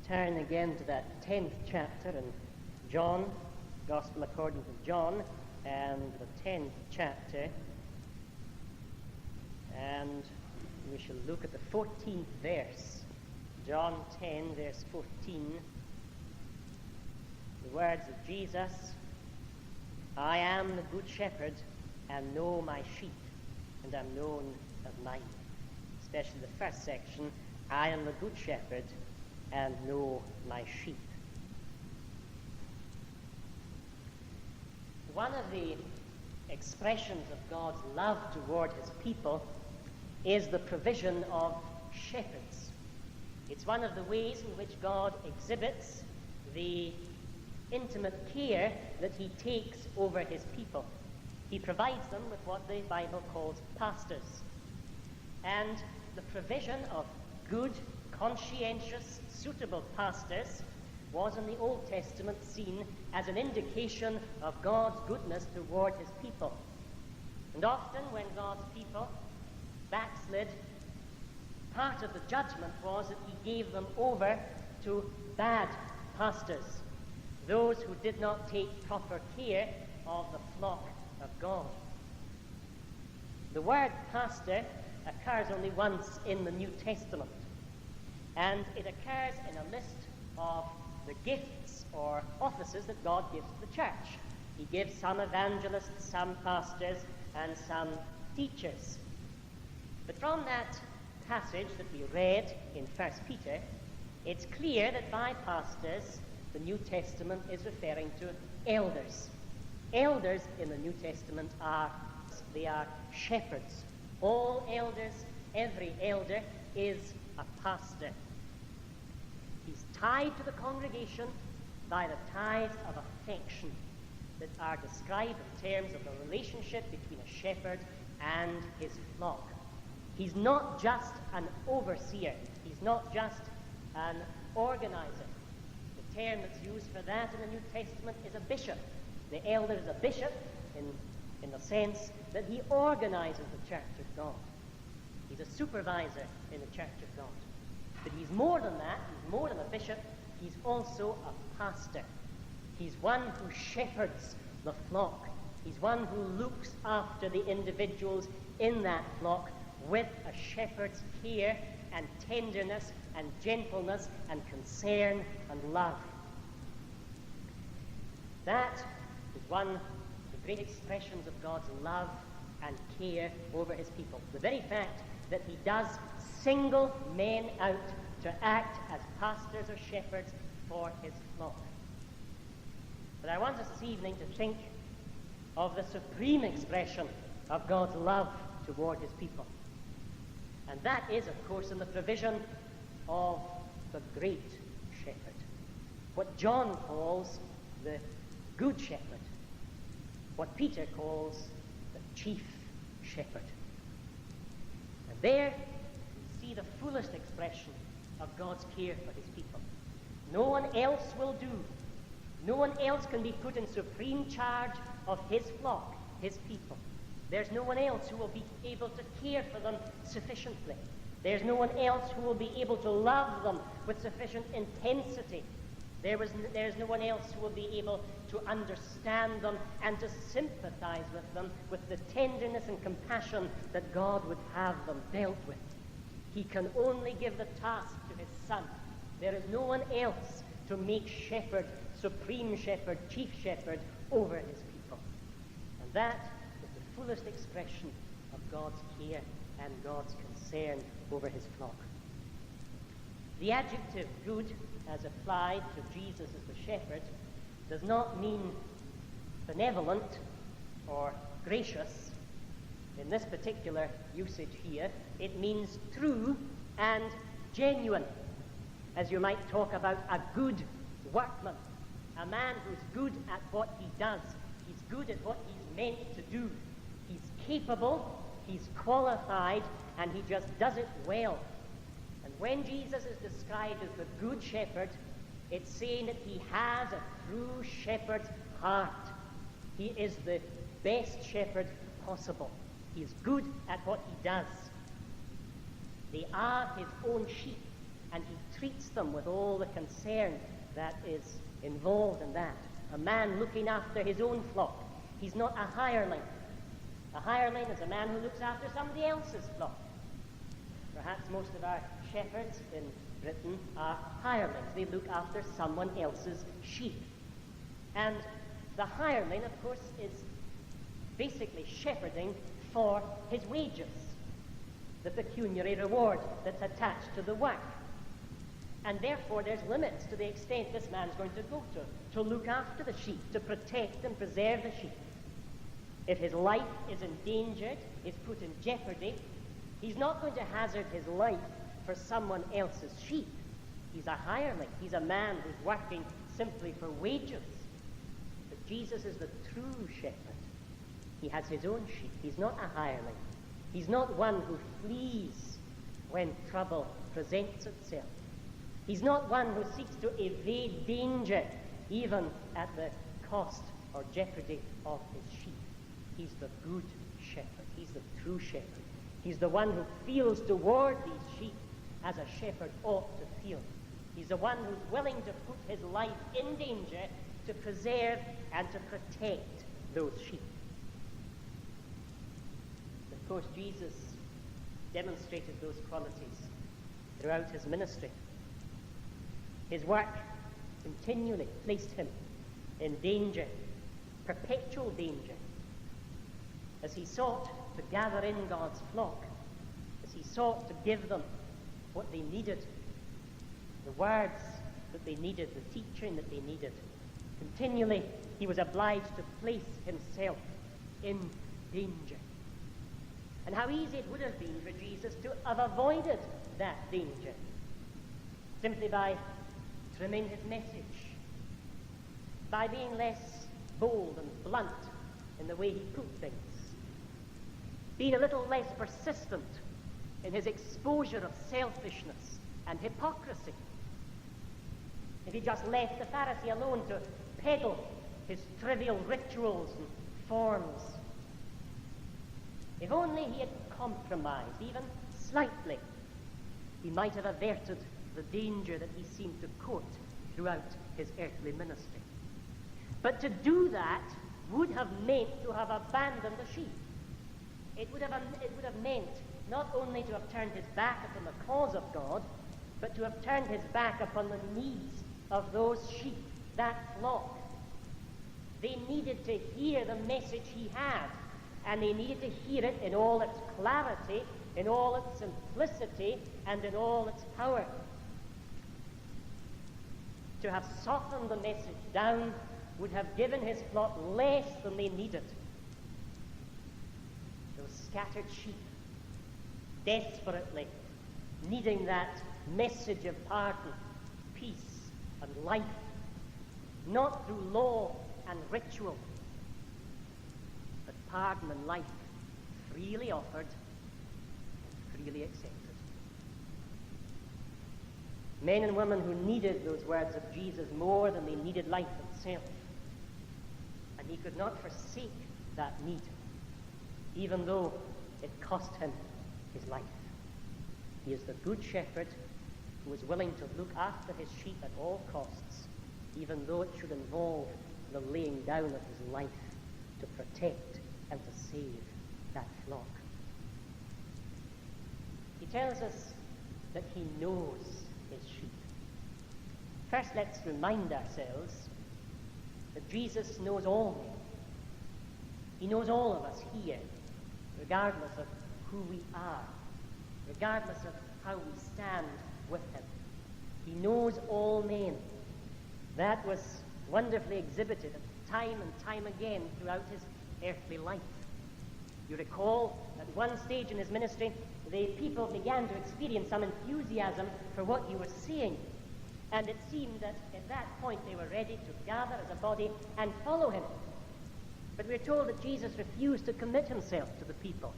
turn again to that 10th chapter in John, Gospel according to John, and the 10th chapter. And we shall look at the 14th verse. John 10, verse 14. The words of Jesus, "I am the good shepherd, and know my sheep, and am known of mine." Especially the first section, "I am the good shepherd, and know my sheep." One of the expressions of God's love toward his people is the provision of shepherds. It's one of the ways in which God exhibits the intimate care that he takes over his people. He provides them with what the Bible calls pastors. And the provision of good, conscientious, suitable pastors was in the Old Testament seen as an indication of God's goodness toward his people. And often when God's people backslid, part of the judgment was that he gave them over to bad pastors, those who did not take proper care of the flock of God. The word pastor occurs only once in the New Testament, and it occurs in a list of the gifts or offices that God gives to the church. He gives some evangelists, some pastors, and some teachers. But from that passage that we read in 1 Peter, it's clear that by pastors, the New Testament is referring to elders. Elders in the New Testament are shepherds. All elders, every elder is a pastor. He's tied to the congregation by the ties of affection that are described in terms of the relationship between a shepherd and his flock. He's not just an overseer. He's not just an organizer. The term that's used for that in the New Testament is a bishop. The elder is a bishop in the sense that he organizes the church of God. He's a supervisor in the church of God. But he's more than that. He's more than a bishop. He's also a pastor. He's one who shepherds the flock. He's one who looks after the individuals in that flock with a shepherd's care and tenderness and gentleness and concern and love. That is one of the great expressions of God's love and care over his people. The very fact that he does single men out to act as pastors or shepherds for his flock. But I want us this evening to think of the supreme expression of God's love toward his people. And that is, of course, in the provision of the great shepherd. What John calls the good shepherd. What Peter calls the chief shepherd. And there we see the fullest expression of God's care for his people. No one else will do. No one else can be put in supreme charge of his flock, his people. There's no one else who will be able to care for them sufficiently. There's no one else who will be able to love them with sufficient intensity. There's no one else who will be able to understand them and to sympathize with them with the tenderness and compassion that God would have them dealt with. He can only give the task to his Son. There is no one else to make shepherd, supreme shepherd, chief shepherd over his people. And that is the fullest expression of God's care and God's concern over his flock. The adjective good, as applied to Jesus as the shepherd, does not mean benevolent or gracious. In this particular usage here, it means true and genuine. As you might talk about a good workman, a man who's good at what he does. He's good at what he's meant to do. He's capable, he's qualified, and he just does it well. And when Jesus is described as the good shepherd, it's saying that he has a true shepherd's heart. He is the best shepherd possible. He is good at what he does. They are his own sheep. and he treats them with all the concern that is involved in that. A man looking after his own flock. He's not a hireling. A hireling is a man who looks after somebody else's flock. Perhaps most of our shepherds in Britain are hirelings. They look after someone else's sheep. And the hireling, of course, is basically shepherding for his wages, the pecuniary reward that's attached to the work. And therefore there's limits to the extent this man's going to go to look after the sheep, to protect and preserve the sheep. If his life is endangered, is put in jeopardy, he's not going to hazard his life for someone else's sheep. He's a hireling. He's a man who's working simply for wages. But Jesus is the true shepherd. He has his own sheep. He's not a hireling. He's not one who flees when trouble presents itself. He's not one who seeks to evade danger, even at the cost or jeopardy of his sheep. He's the good shepherd. He's the true shepherd. He's the one who feels toward these sheep as a shepherd ought to feel. He's the one who's willing to put his life in danger to preserve and to protect those sheep. Of course, Jesus demonstrated those qualities throughout his ministry. His work continually placed him in danger, perpetual danger, as he sought to gather in God's flock, as he sought to give them what they needed, the words that they needed, the teaching that they needed. Continually, he was obliged to place himself in danger. And how easy it would have been for Jesus to have avoided that danger, simply by trimming his message, by being less bold and blunt in the way he put things, being a little less persistent in his exposure of selfishness and hypocrisy. If he just left the Pharisee alone to peddle his trivial rituals and forms. If only he had compromised, even slightly, he might have averted the danger that he seemed to court throughout his earthly ministry. But to do that would have meant to have abandoned the sheep. It would have meant not only to have turned his back upon the cause of God, but to have turned his back upon the needs of those sheep, that flock. They needed to hear the message he had, and they needed to hear it in all its clarity, in all its simplicity, and in all its power. To have softened the message down would have given his flock less than they needed. Those scattered sheep, desperately needing that message of pardon, peace, and life, not through law and ritual, but pardon and life freely offered and freely accepted. Men and women who needed those words of Jesus more than they needed life itself. And he could not forsake that need, even though it cost him his life. He is the good shepherd who is willing to look after his sheep at all costs, even though it should involve the laying down of his life to protect and to save that flock. He tells us that he knows his sheep. First, let's remind ourselves that Jesus knows all men. He knows all of us here, regardless of who we are, regardless of how we stand with him. He knows all men. That was wonderfully exhibited time and time again throughout his earthly life. You recall, at one stage in his ministry, the people began to experience some enthusiasm for what he was saying. And it seemed that at that point they were ready to gather as a body and follow him. But we're told that Jesus refused to commit himself to the people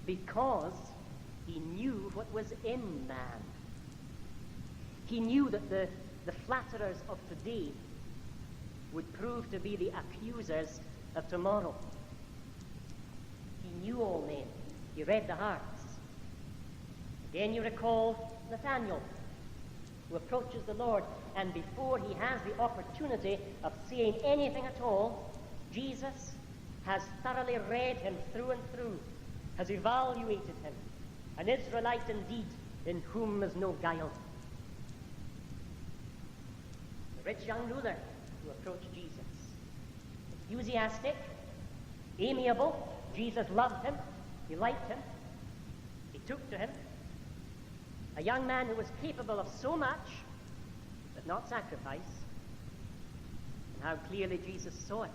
because he knew what was in man. He knew that the flatterers of today would prove to be the accusers of tomorrow. He knew all men. He read the hearts. Again, you recall Nathanael, who approaches the Lord, and before he has the opportunity of saying anything at all, Jesus has thoroughly read him through and through, has evaluated him, an Israelite indeed, in whom is no guile. The rich young ruler who approached Jesus, enthusiastic, amiable. Jesus loved him, he liked him, he took to him. A young man who was capable of so much, but not sacrifice. And how clearly Jesus saw it.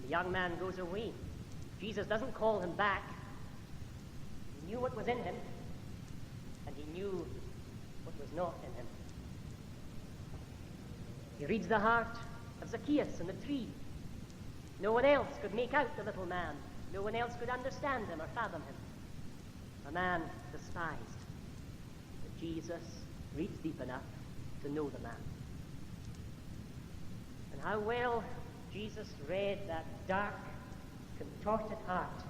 The young man goes away. Jesus doesn't call him back. He knew what was in him, and he knew what was not in him. He reads the heart of Zacchaeus in the tree. No one else could make out the little man. No one else could understand him or fathom him. A man despised. But Jesus reads deep enough to know the man. And how well Jesus read that dark, contorted heart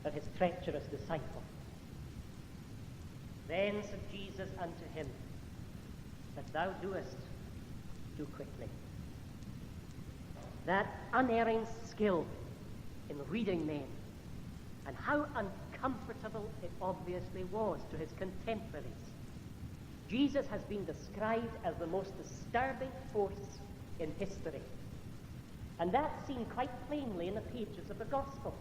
of his treacherous disciple. Then said Jesus unto him, that thou doest too quickly. That unerring skill in reading men, and how uncomfortable it obviously was to his contemporaries. Jesus has been described as the most disturbing force in history. And that's seen quite plainly in the pages of the Gospels.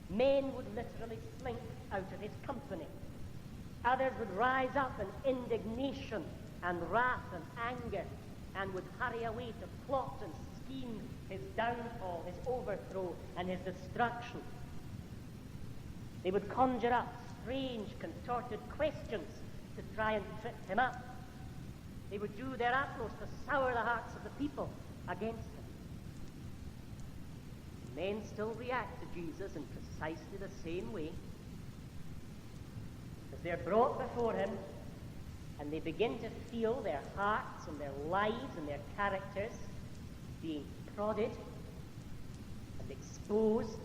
Men would literally slink out of his company. Others would rise up in indignation and wrath and anger, and would hurry away to plot and scheme his downfall, his overthrow, and his destruction. They would conjure up strange, contorted questions to try and trip him up. They would do their utmost to sour the hearts of the people against him. Men still react to Jesus in precisely the same way. As they're brought before him, and they begin to feel their hearts and their lives and their characters being prodded and exposed,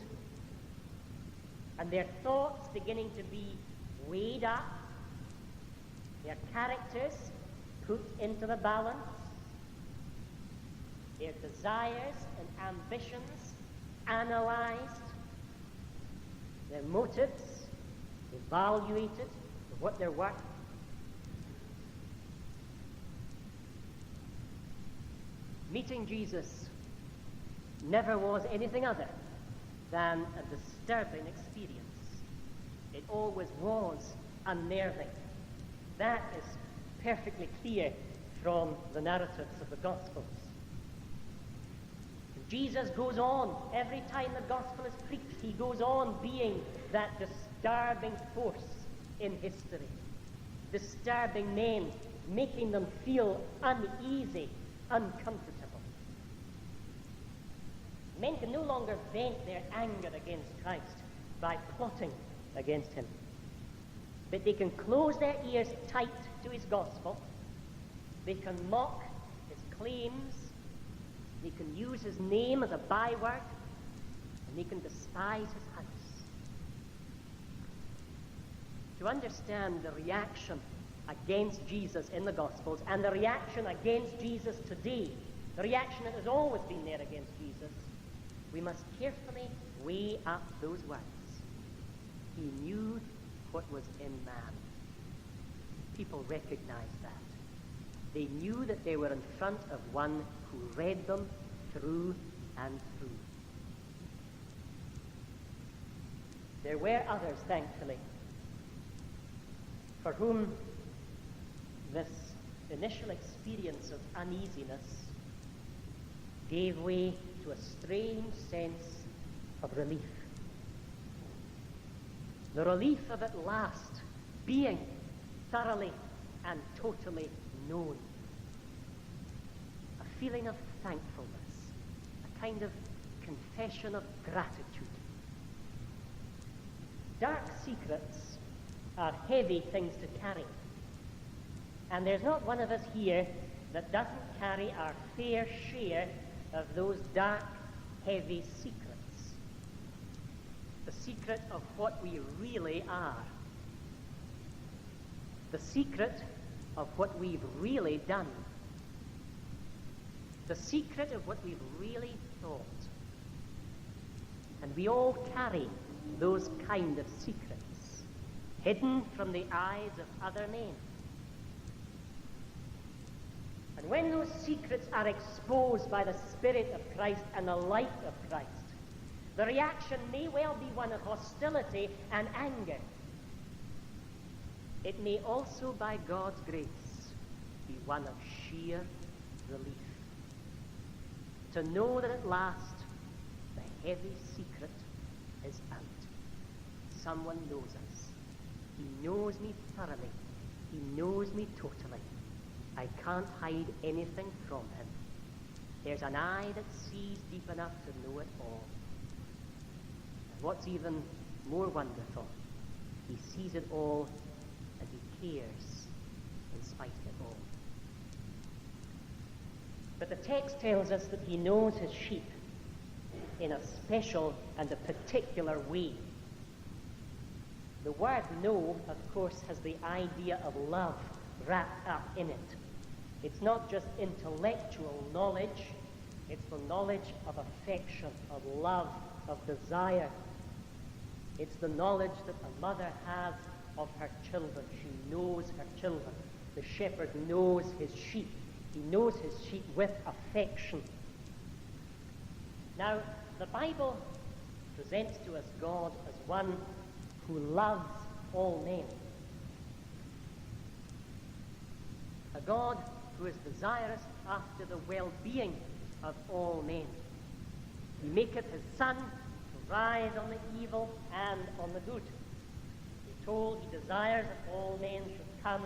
and their thoughts beginning to be weighed up, their characters put into the balance, their desires and ambitions analyzed, their motives evaluated for what they're worth. Meeting Jesus never was anything other than a disturbing experience. It always was unnerving. That is perfectly clear from the narratives of the Gospels. Jesus goes on, every time the Gospel is preached, he goes on being that disturbing force in history. Disturbing men, making them feel uneasy, uncomfortable. Men can no longer vent their anger against Christ by plotting against him. But they can close their ears tight to his gospel. They can mock his claims. They can use his name as a byword. And they can despise his house. To understand the reaction against Jesus in the Gospels and the reaction against Jesus today, the reaction that has always been there against Jesus, we must carefully weigh up those words. He knew what was in man. People recognized that. They knew that they were in front of one who read them through and through. There were others, thankfully, for whom this initial experience of uneasiness gave way to a strange sense of relief. The relief of at last being thoroughly and totally known. A feeling of thankfulness, a kind of confession of gratitude. Dark secrets are heavy things to carry. And there's not one of us here that doesn't carry our fair share of those dark, heavy secrets. The secret of what we really are. The secret of what we've really done, the secret of what we've really thought. And we all carry those kind of secrets, hidden from the eyes of other men. And when those secrets are exposed by the Spirit of Christ and the light of Christ, the reaction may well be one of hostility and anger. It may also, by God's grace, be one of sheer relief. To know that at last the heavy secret is out. Someone knows us. He knows me thoroughly. He knows me totally. I can't hide anything from him. There's an eye that sees deep enough to know it all. And what's even more wonderful, he sees it all and he cares in spite of it all. But the text tells us that he knows his sheep in a special and a particular way. The word know, of course, has the idea of love wrapped up in it. It's not just intellectual knowledge, it's the knowledge of affection, of love, of desire. It's the knowledge that a mother has of her children. She knows her children. The shepherd knows his sheep. He knows his sheep with affection. Now, the Bible presents to us God as one who loves all men. A God who is desirous after the well-being of all men. He maketh his sun to rise on the evil and on the good. We're told he desires that all men should come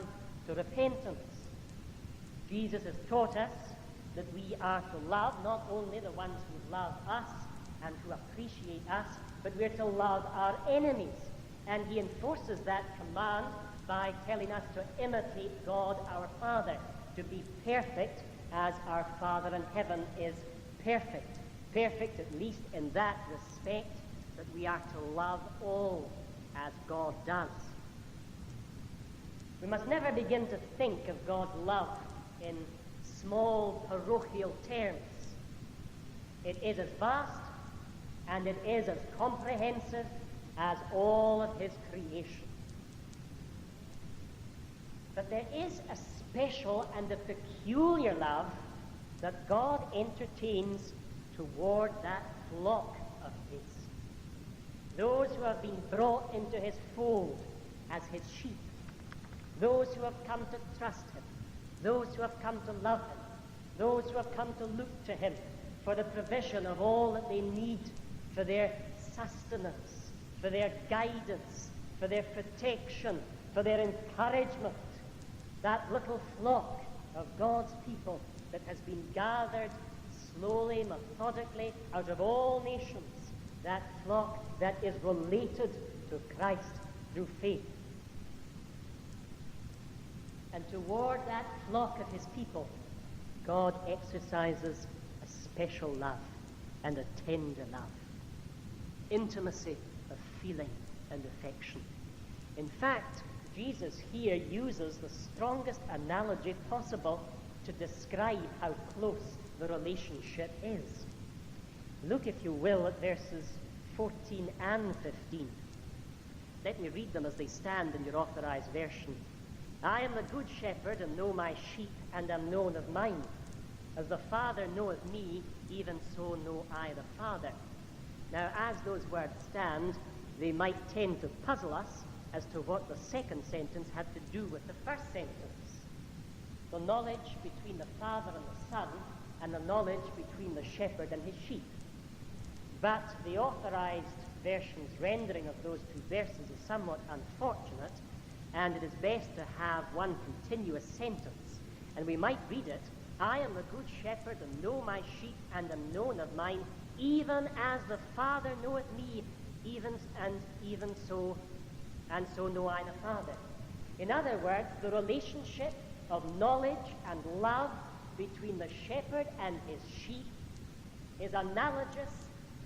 to repentance. Jesus has taught us that we are to love not only the ones who love us and who appreciate us, but we're to love our enemies. And he enforces that command by telling us to imitate God our Father, to be perfect as our Father in heaven is perfect. Perfect at least in that respect, that we are to love all as God does. We must never begin to think of God's love in small parochial terms. It is as vast and it is as comprehensive as all of his creation. But there is a special and a peculiar love that God entertains toward that flock of his. Those who have been brought into his fold as his sheep. Those who have come to trust him. Those who have come to love him. Those who have come to look to him for the provision of all that they need, for their sustenance, for their guidance, for their protection, for their encouragement. That little flock of God's people that has been gathered slowly, methodically, out of all nations. That flock that is related to Christ through faith. And toward that flock of his people, God exercises a special love and a tender love. Intimacy of feeling and affection. In fact, Jesus here uses the strongest analogy possible to describe how close the relationship is. Look, if you will, at verses 14 and 15. Let me read them as they stand in your authorized version. I am the good shepherd, and know my sheep, and am known of mine. As the Father knoweth me, even so know I the Father. Now, as those words stand, they might tend to puzzle us as to what the second sentence had to do with the first sentence. The knowledge between the Father and the Son, and the knowledge between the shepherd and his sheep. But the authorized version's rendering of those two verses is somewhat unfortunate, and it is best to have one continuous sentence. And we might read it, I am the good shepherd, and know my sheep, and am known of mine, even as the Father knoweth me, even so know I the Father. In other words, the relationship of knowledge and love between the shepherd and his sheep is analogous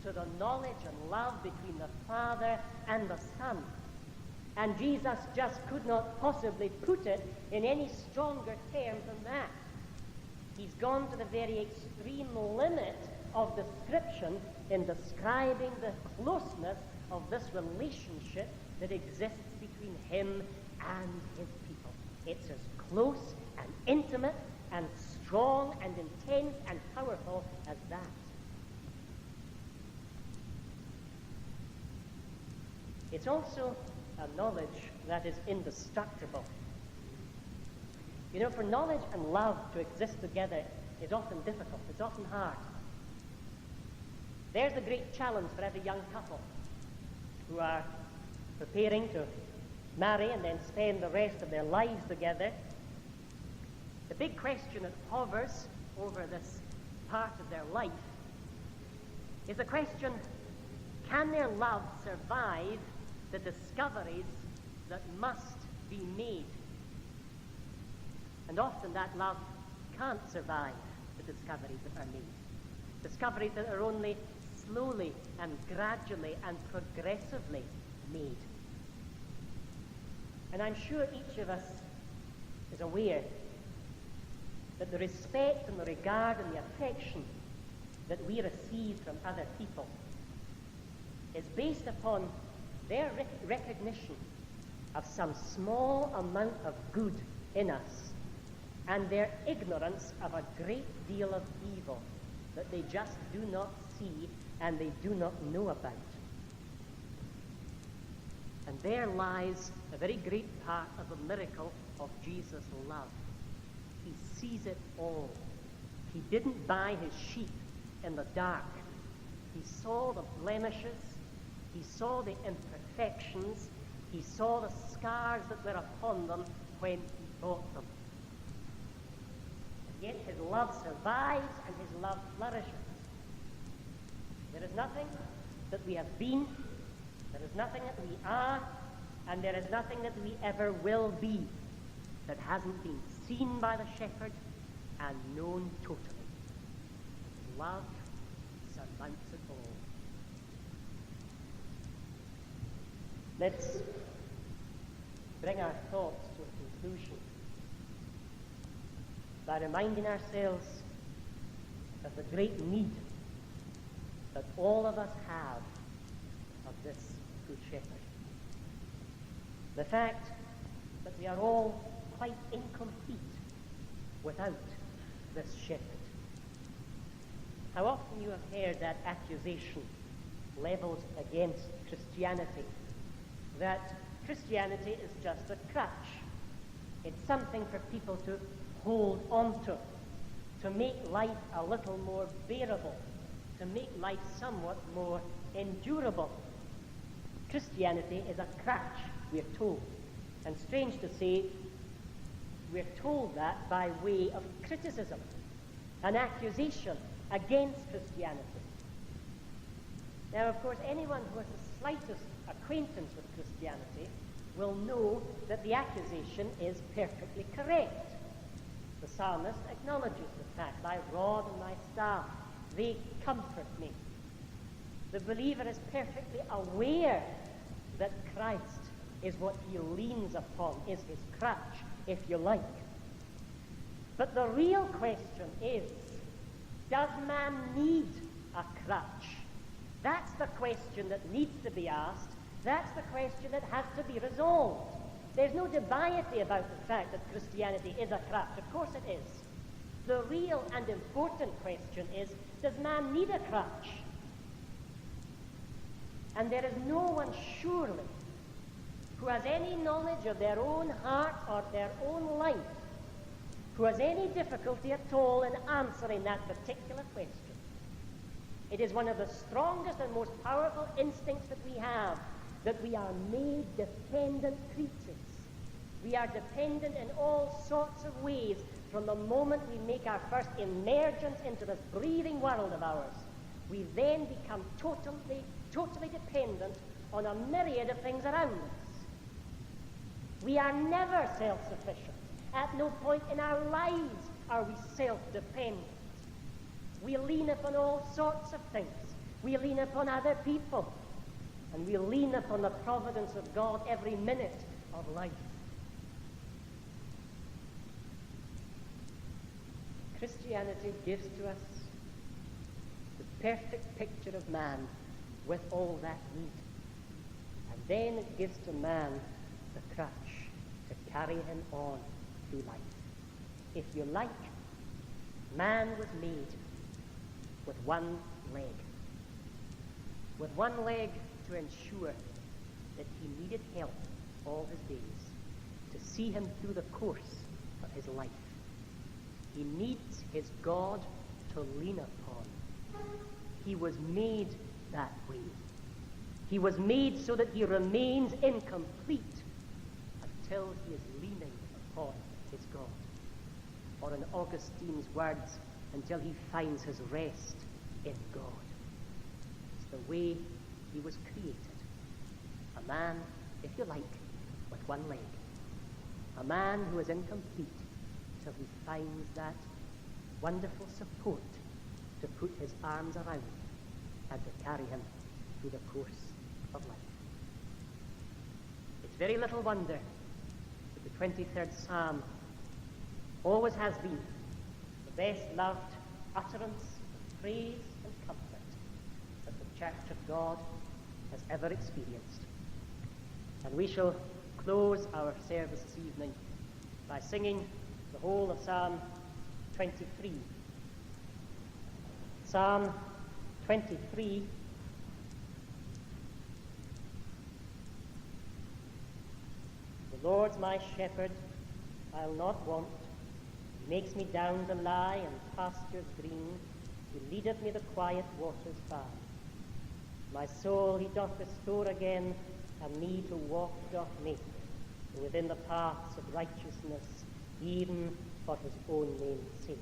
to the knowledge and love between the Father and the Son. And Jesus just could not possibly put it in any stronger terms than that. He's gone to the very extreme limit of description in describing the closeness of this relationship that exists between him and his people. It's as close and intimate and strong and intense and powerful as that. It's also a knowledge that is indestructible. You know, for knowledge and love to exist together is often difficult. It's often hard. There's the great challenge for every young couple who are preparing to marry and then spend the rest of their lives together. The big question that hovers over this part of their life is the question, can their love survive the discoveries that must be made? And often that love can't survive the discoveries that are made. Discoveries that are only slowly and gradually and progressively made. And I'm sure each of us is aware that the respect and the regard and the affection that we receive from other people is based upon their recognition of some small amount of good in us and their ignorance of a great deal of evil that they just do not see and they do not know about. And there lies a very great part of the miracle of Jesus' love. He sees it all. He didn't buy his sheep in the dark. He saw the blemishes. He saw the imperfections. He saw the scars that were upon them when he bought them. And yet his love survives and his love flourishes. There is nothing that we have been, there is nothing that we are, and there is nothing that we ever will be that hasn't been seen by the shepherd and known totally. Love surmounts it all. Let's bring our thoughts to a conclusion by reminding ourselves of the great need that all of us have of this good shepherd. The fact that we are all quite incomplete without this shepherd. How often you have heard that accusation leveled against Christianity, that Christianity is just a crutch. It's something for people to hold on to make life a little more bearable, to make life somewhat more endurable. Christianity is a crutch, we're told. And strange to say, we're told that by way of criticism, an accusation against Christianity. Now, of course, anyone who has the slightest acquaintance with Christianity will know that the accusation is perfectly correct. The psalmist acknowledges the fact, thy rod and thy staff, they comfort me. The believer is perfectly aware that Christ is what he leans upon, is his crutch, if you like. But the real question is, does man need a crutch? That's the question that needs to be asked. That's the question that has to be resolved. There's no dubiety about the fact that Christianity is a crutch. Of course it is. The real and important question is, does man need a crutch? And there is no one surely who has any knowledge of their own heart or their own life who has any difficulty at all in answering that particular question. It is one of the strongest and most powerful instincts that we have, that we are made dependent creatures. We are dependent in all sorts of ways from the moment we make our first emergence into this breathing world of ours. We then become totally dependent on a myriad of things around us. We are never self-sufficient. At no point in our lives are we self-dependent. We lean upon all sorts of things. We lean upon other people. and we lean upon the providence of God every minute of life. Christianity gives to us the perfect picture of man with all that need. And then it gives to man the crutch to carry him on through life. If you like, man was made with one leg. With one leg to ensure that he needed help all his days, to see him through the course of his life. He needs his God to lean upon. He was made that way. He was made so that he remains incomplete until he is leaning upon his God. Or in Augustine's words, until he finds his rest in God. It's the way he was created. A man, if you like, with one leg. A man who is incomplete till he finds that wonderful support to put his arms around and to carry him through the course of life. It's very little wonder that the 23rd Psalm always has been the best loved utterance of praise and comfort that the Church of God has ever experienced. And we shall close our service this evening by singing the whole of Psalm 23. Psalm 23 . The Lord's my shepherd, I'll not want. He makes me down to lie in pastures green. He leadeth me the quiet waters by. My soul he doth restore again, and me to walk doth make within the paths of righteousness, even for his own name's sake.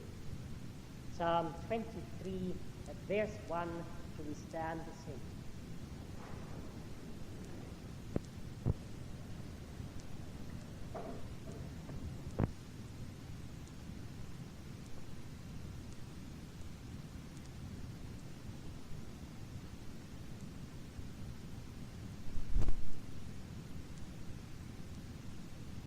Psalm 23 at verse 1, shall we stand to sing.